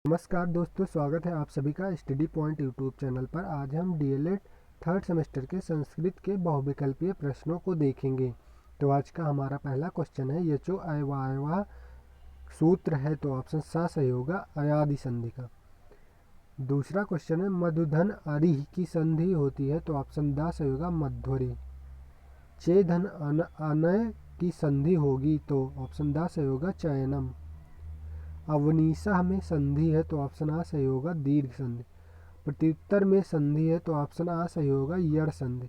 नमस्कार दोस्तों, स्वागत है आप सभी का स्टडी पॉइंट यूट्यूब चैनल पर। आज हम डीएलएड थर्ड सेमेस्टर के संस्कृत के बहुविकल्पीय प्रश्नों को देखेंगे। तो आज का हमारा पहला क्वेश्चन है, यचो अयवायवा सूत्र है तो ऑप्शन सा सही होगा अयादि संधि का। दूसरा क्वेश्चन है, मधुधन अरिह की संधि होती है तो ऑप्शन दा सही होगा मध्वरी। चेधन अनय की संधि होगी तो ऑप्शन दा सही होगा चयनम। अवनीशा में संधि है तो ऑप्शन आ सही होगा दीर्घ संधि। प्रत्युत्तर में संधि है तो ऑप्शन आ सही होगा यड़ संधि।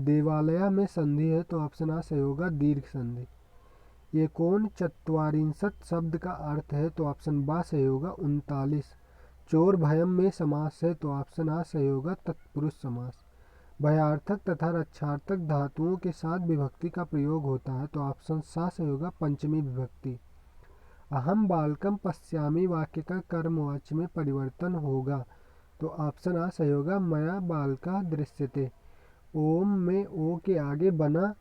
देवालय में संधि है तो ऑप्शन आ सही होगा दीर्घ संधि। ये कौन चत्वारिंशत शब्द का अर्थ है तो ऑप्शन बा सही होगा 39। चोर भयम में समास है तो ऑप्शन आ सही होगा तत्पुरुष समास। भयार्थक तथा रक्षार्थक धातुओं के साथ विभक्ति का प्रयोग होता है तो ऑप्शन सा सही होगा पंचमी विभक्ति। अहम बालकम पश्यामी वाक्य का कर्मवाच्य में परिवर्तन होगा तो ऑप्शन आ सही होगा मया बालका दृश्यते। ओम में ओ के आगे बना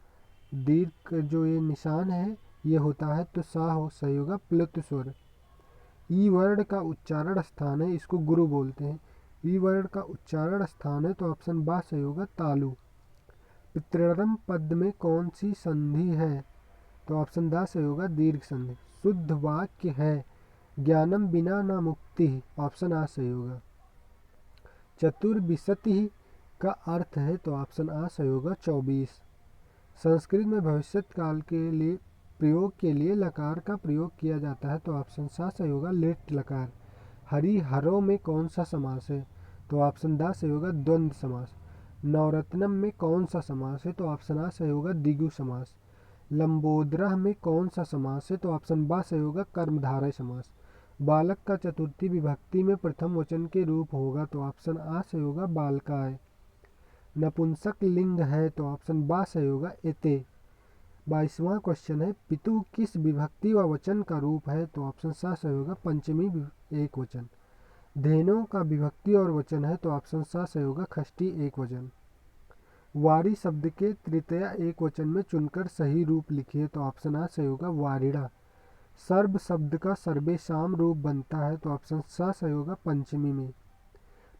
दीर्घ जो ये निशान है ये होता है तो सा हो सही होगा प्लुत स्वर। ई वर्ण का उच्चारण स्थान है, इसको गुरु बोलते हैं। ई वर्ण का उच्चारण स्थान है तो ऑप्शन बा सही होगा तालु। पितृरम पद में कौन सी संधि है तो ऑप्शन दा सही होगा दीर्घ संधि। शुद्ध वाक्य है ज्ञानम बिना न मुक्ति, ऑप्शन आ सही होगा। चतुर्विंशति का अर्थ है तो ऑप्शन आ सही होगा 24। संस्कृत में भविष्य काल के लिए प्रयोग के लिए लकार का प्रयोग किया जाता है तो ऑप्शन सा सही होगा लिट लकार। हरि हरो में कौन सा समास है तो ऑप्शन दा सही होगा द्वंद्व समास। नवरत्नम में कौन सा समास है तो ऑप्शन आ सही होगा द्विगु समास। लंबोदरः में कौन सा समास है तो ऑप्शन बा सही होगा कर्मधारय समास। बालक का चतुर्थी विभक्ति में प्रथम वचन के रूप होगा तो ऑप्शन आ सही होगा बालकाय। नपुंसक लिंग है तो ऑप्शन बा सही होगा एते। 22वां क्वेश्चन है, पितु किस विभक्ति व वचन का रूप है तो ऑप्शन सा सही होगा पंचमी एक वचन। धेनु का विभक्ति और वचन है तो ऑप्शन सा सही होगा खष्टी एक वचन। वारी शब्द के तृतीया एक वचन में चुनकर सही रूप लिखिए तो ऑप्शन आ सही होगा वारिड़ा। सर्व शब्द का सर्वेशाम रूप बनता है तो ऑप्शन सा सही होगा पंचमी में।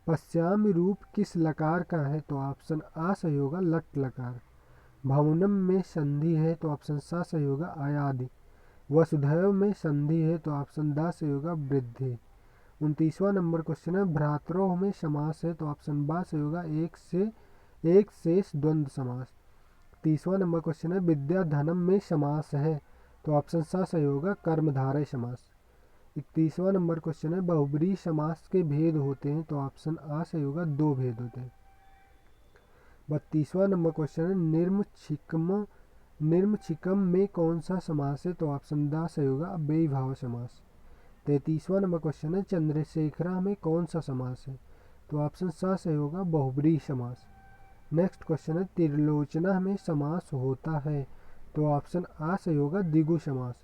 पश्यामी रूप किस लकार का है तो ऑप्शन आ सही होगा लट लकार। भवनम में संधि है तो ऑप्शन सा सही होगा आयादि। वसुधैव में संधि है तो ऑप्शन दा सही होगा वृद्धि। 29वां नंबर क्वेश्चन है, भ्रातरों में समास है तो ऑप्शन बा सही होगा एक शेष द्वंद्व समास। 30वां नंबर क्वेश्चन है, विद्या धनम में समास है तो ऑप्शन सा सही होगा कर्मधारय समास। 31वां नंबर क्वेश्चन है, बहुब्रीहि समास के भेद होते हैं तो ऑप्शन आ सही होगा दो भेद होते हैं। 32वां नंबर क्वेश्चन है, निर्मछिकम में कौन सा समास है तो ऑप्शन दा सही होगा अव्ययी भाव समास। 33वां नंबर क्वेश्चन है, चंद्रशेखरा में कौन सा समास है तो ऑप्शन सा सही होगा बहुब्रीहि समास। नेक्स्ट क्वेश्चन है, त्रिलोचना में समास होता है तो ऑप्शन आ सही होगा द्विगु समास।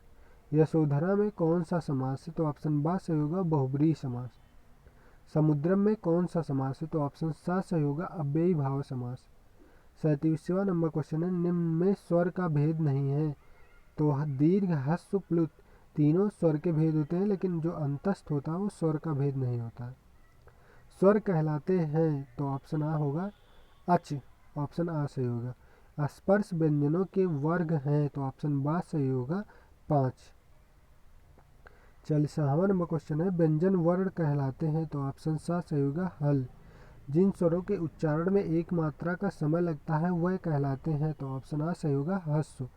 यशोधरा में कौन सा समास है तो ऑप्शन बा सही होगा बहुब्रीहि समास। समुद्रम में कौन सा समास है तो ऑप्शन सा सही होगा अव्ययी भाव समास। 37वां नंबर क्वेश्चन है, निम्न में स्वर का भेद नहीं है तो दीर्घ ह्रस्व प्लुत तीनों स्वर के भेद होते हैं लेकिन जो अंतस्थ होता है वो स्वर का भेद नहीं होता है। स्वर कहलाते हैं तो ऑप्शन आ होगा अच, ऑप्शन आ सही होगा। स्पर्श व्यंजनों के वर्ग हैं तो ऑप्शन बा सही होगा 5। 40वां नंबर क्वेश्चन है, व्यंजन वर्ण कहलाते हैं तो ऑप्शन सा सही होगा हल। जिन स्वरों के उच्चारण में एक मात्रा का समय लगता है वह कहलाते हैं तो ऑप्शन आ सही होगा ह्रस्व।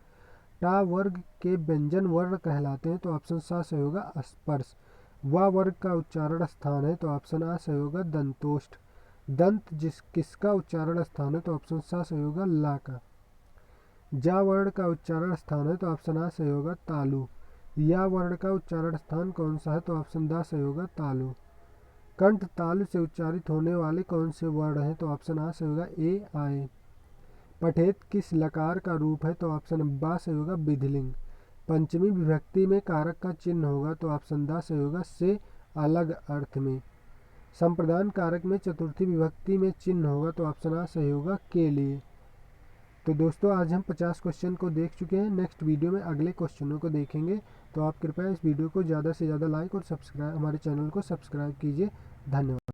टा वर्ग के व्यंजन वर्ण कहलाते हैं तो ऑप्शन सा सही होगा स्पर्श। वा वर्ग का उच्चारण स्थान है तो ऑप्शन आ सही होगा दंतोष्ठ। दंत किसका उच्चारण स्थान है तो ऑप्शन सा सही होगा ला का। जा वर्ण का उच्चारण स्थान है तो ऑप्शन आ सही होगा तालु। या वर्ण का उच्चारण स्थान कौन सा है तो ऑप्शन दा सही होगा तालु। कंठ तालु से उच्चारित होने वाले कौन से वर्ण हैं तो ऑप्शन आ सही होगा ए आए। पठेत किस लकार का रूप है तो ऑप्शन बा सही होगा विधिलिंग। पंचमी विभक्ति में कारक का चिन्ह होगा तो ऑप्शन दा सही होगा से अलग अर्थ में। संप्रदान कारक में चतुर्थी विभक्ति में चिन्ह होगा तो ऑप्शन आ सही होगा के लिए। तो दोस्तों आज हम 50 क्वेश्चन को देख चुके हैं। नेक्स्ट वीडियो में अगले क्वेश्चनों को देखेंगे। तो आप कृपया इस वीडियो को ज़्यादा से ज़्यादा लाइक और सब्सक्राइब हमारे चैनल को सब्सक्राइब कीजिए। धन्यवाद।